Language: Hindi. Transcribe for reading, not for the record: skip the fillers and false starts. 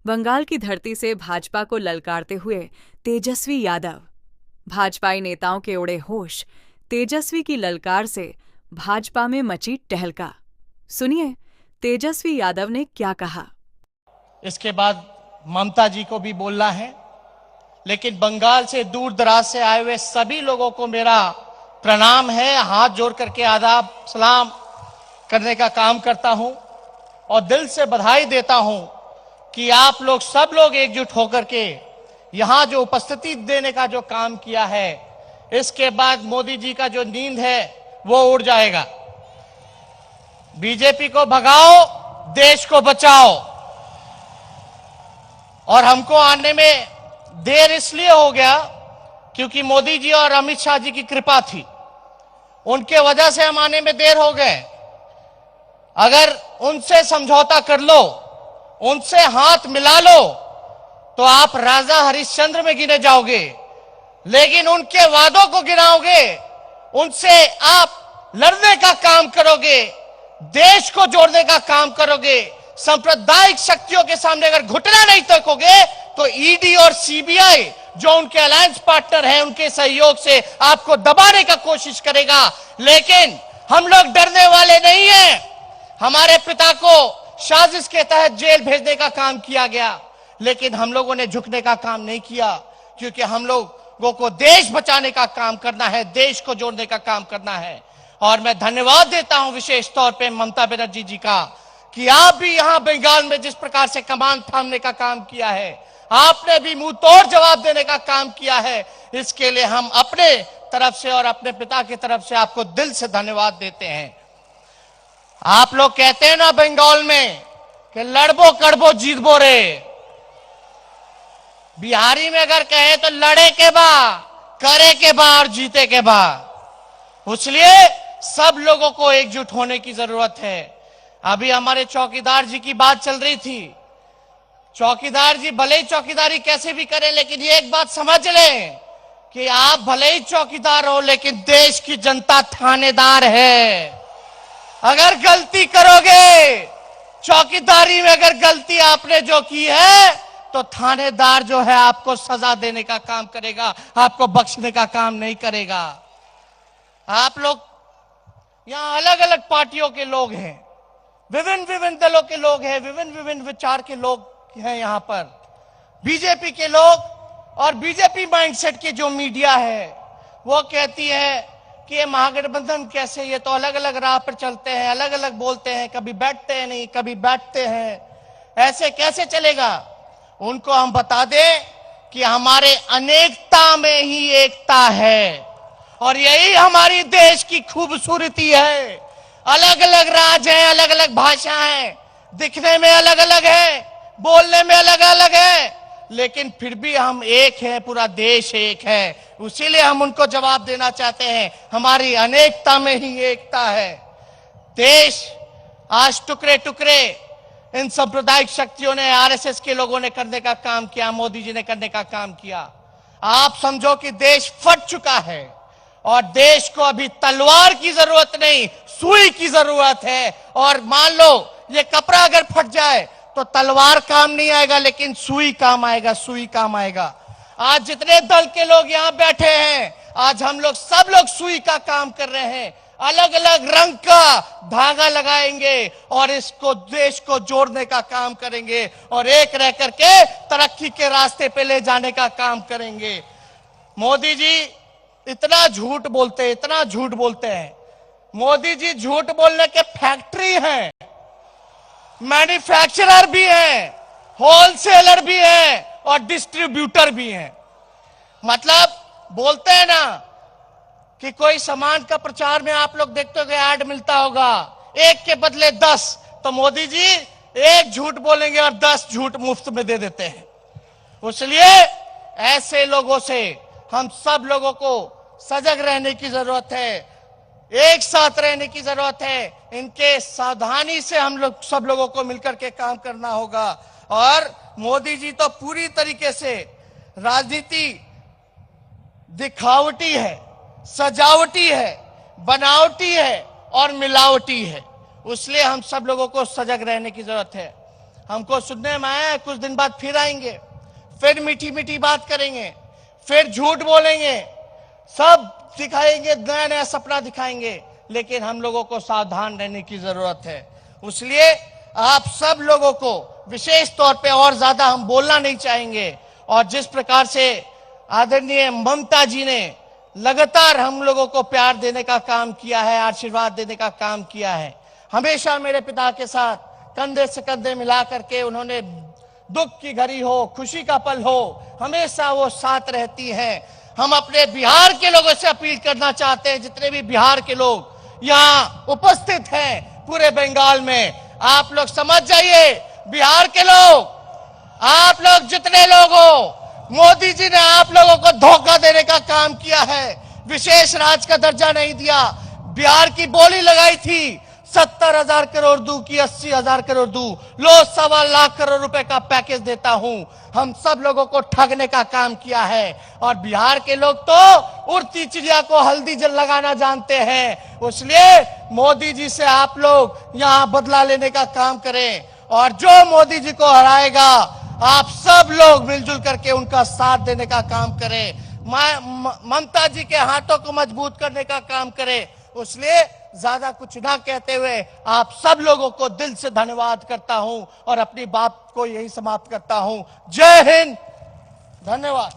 बंगाल की धरती से भाजपा को ललकारते हुए तेजस्वी यादव। भाजपाई नेताओं के उड़े होश, तेजस्वी की ललकार से भाजपा में मची टहलका। सुनिए तेजस्वी यादव ने क्या कहा। इसके बाद ममता जी को भी बोलना है, लेकिन बंगाल से दूर दराज से आए हुए सभी लोगों को मेरा प्रणाम है। हाथ जोड़ करके आदाब सलाम करने का काम करता हूं और दिल से बधाई देता हूं कि आप लोग सब लोग एकजुट होकर के यहां जो उपस्थिति देने का जो काम किया है, इसके बाद मोदी जी का जो नींद है वो उड़ जाएगा। बीजेपी को भगाओ, देश को बचाओ। और हमको आने में देर इसलिए हो गया क्योंकि मोदी जी और अमित शाह जी की कृपा थी, उनके वजह से हम आने में देर हो गए। अगर उनसे समझौता कर लो, उनसे हाथ मिला लो, तो आप राजा हरिश्चंद्र में गिने जाओगे, लेकिन उनके वादों को गिनाओगे, उनसे आप लड़ने का काम करोगे, देश को जोड़ने का काम करोगे। सांप्रदायिक शक्तियों के सामने अगर घुटना नहीं टेकोगे तो ईडी और सीबीआई जो उनके अलायंस पार्टनर हैं, उनके सहयोग से आपको दबाने का कोशिश करेगा। लेकिन हम लोग डरने वाले नहीं हैं। हमारे पिता को साजिश के तहत जेल भेजने का काम किया गया, लेकिन हम लोगों ने झुकने का काम नहीं किया, क्योंकि हम लोगों को देश बचाने का काम करना है, देश को जोड़ने का काम करना है। और मैं धन्यवाद देता हूं विशेष तौर पे ममता बनर्जी जी का कि आप भी यहां बंगाल में जिस प्रकार से कमान थामने का काम किया है, आपने भी मुंह तोड़ जवाब देने का काम किया है। इसके लिए हम अपने तरफ से और अपने पिता की तरफ से आपको दिल से धन्यवाद देते हैं। आप लोग कहते हैं ना बंगाल में कि लड़बो कड़बो जीतबो रे। बिहारी में अगर कहे तो लड़े के बा, करे के बा और जीते के बा। इसलिए सब लोगों को एकजुट होने की जरूरत है। अभी हमारे चौकीदार जी की बात चल रही थी। चौकीदार जी भले ही चौकीदारी कैसे भी करें, लेकिन ये एक बात समझ लें कि आप भले ही चौकीदार हो, लेकिन देश की जनता थानेदार है। अगर गलती करोगे, चौकीदारी में अगर गलती आपने जो की है, तो थानेदार जो है आपको सजा देने का काम करेगा, आपको बख्शने का काम नहीं करेगा। आप लोग यहां अलग अलग पार्टियों के लोग हैं, विभिन्न विभिन्न दलों के लोग हैं, विभिन्न विभिन्न विचार के लोग हैं यहाँ पर। बीजेपी के लोग और बीजेपी माइंडसेट की जो मीडिया है वो कहती है कि ये महागठबंधन कैसे, ये तो अलग अलग राह पर चलते हैं, अलग अलग बोलते हैं, कभी बैठते हैं नहीं, कभी बैठते हैं, ऐसे कैसे चलेगा। उनको हम बता दें कि हमारे अनेकता में ही एकता है, और यही हमारी देश की खूबसूरती है। अलग अलग राज्य हैं, अलग अलग भाषा हैं, दिखने में अलग अलग है, बोलने में अलग अलग है, लेकिन फिर भी हम एक हैं, पूरा देश एक है। इसीलिए हम उनको जवाब देना चाहते हैं, हमारी अनेकता में ही एकता है। देश आज टुकड़े टुकड़े इन सांप्रदायिक शक्तियों ने, आरएसएस के लोगों ने करने का काम किया, मोदी जी ने करने का काम किया। आप समझो कि देश फट चुका है और देश को अभी तलवार की जरूरत नहीं, सुई की जरूरत है। और मान लो ये कपड़ा अगर फट जाए तो तलवार काम नहीं आएगा, लेकिन सुई काम आएगा, सुई काम आएगा। आज जितने दल के लोग यहां बैठे हैं, आज हम लोग सब लोग सुई का काम कर रहे हैं, अलग अलग रंग का धागा लगाएंगे और इसको देश को जोड़ने का काम करेंगे और एक रह करके तरक्की के रास्ते पे ले जाने का काम करेंगे। मोदी जी इतना झूठ बोलते हैं, इतना झूठ बोलते हैं। मोदी जी झूठ बोलने के फैक्ट्री हैं, मैन्युफैक्चरर भी हैं, होलसेलर भी हैं और डिस्ट्रीब्यूटर भी हैं। मतलब बोलते हैं ना कि कोई सामान का प्रचार में आप लोग देखते होंगे, ऐड मिलता होगा, एक के बदले 10, तो मोदी जी एक झूठ बोलेंगे और 10 झूठ मुफ्त में दे देते हैं। इसलिए ऐसे लोगों से हम सब लोगों को सजग रहने की जरूरत है, एक साथ रहने की जरूरत है। इनके सावधानी से हम लोग सब लोगों को मिलकर के काम करना होगा। और मोदी जी तो पूरी तरीके से राजनीति दिखावटी है, सजावटी है, बनावटी है और मिलावटी है। इसलिए हम सब लोगों को सजग रहने की जरूरत है। हमको सुनने में आया है कुछ दिन बाद फिर आएंगे, फिर मीठी मीठी बात करेंगे, फिर झूठ बोलेंगे, सब दिखाएंगे, नया नया सपना दिखाएंगे। लेकिन हम लोगों को सावधान रहने की जरूरत है। इसलिए आप सब लोगों को विशेष तौर पे और ज्यादा हम बोलना नहीं चाहेंगे। और जिस प्रकार से आदरणीय ममता जी ने लगातार हम लोगों को प्यार देने का काम किया है, आशीर्वाद देने का काम किया है, हमेशा मेरे पिता के साथ कंधे से कंधे मिला करके उन्होंने दुख की घड़ी हो, खुशी का पल हो, हमेशा वो साथ रहती हैं। हम अपने बिहार के लोगों से अपील करना चाहते हैं, जितने भी बिहार के लोग यहाँ उपस्थित हैं पूरे बंगाल में, आप लोग समझ जाइए, बिहार के लोग, आप लोग जितने लोग हो, मोदी जी ने आप लोगों को धोखा देने का काम किया है, विशेष राज्य का दर्जा नहीं दिया, बिहार की बोली लगाई थी 70,000 करोड़ दूं की 80,000 करोड़ दूं, लो 1.25 लाख करोड़ रुपए का पैकेज देता हूं। हम सब लोगों को ठगने का काम किया है। और बिहार के लोग तो उड़ती चिड़िया को हल्दी जल लगाना जानते हैं। इसलिए मोदी जी से आप लोग यहां बदला लेने का काम करें, और जो मोदी जी को हराएगा आप सब लोग मिलजुल करके उनका साथ देने का काम करें, ममता जी के हाथों को मजबूत करने का काम करें। इसलिए ज्यादा कुछ ना कहते हुए आप सब लोगों को दिल से धन्यवाद करता हूं और अपनी बात को यही समाप्त करता हूं। जय हिंद, धन्यवाद।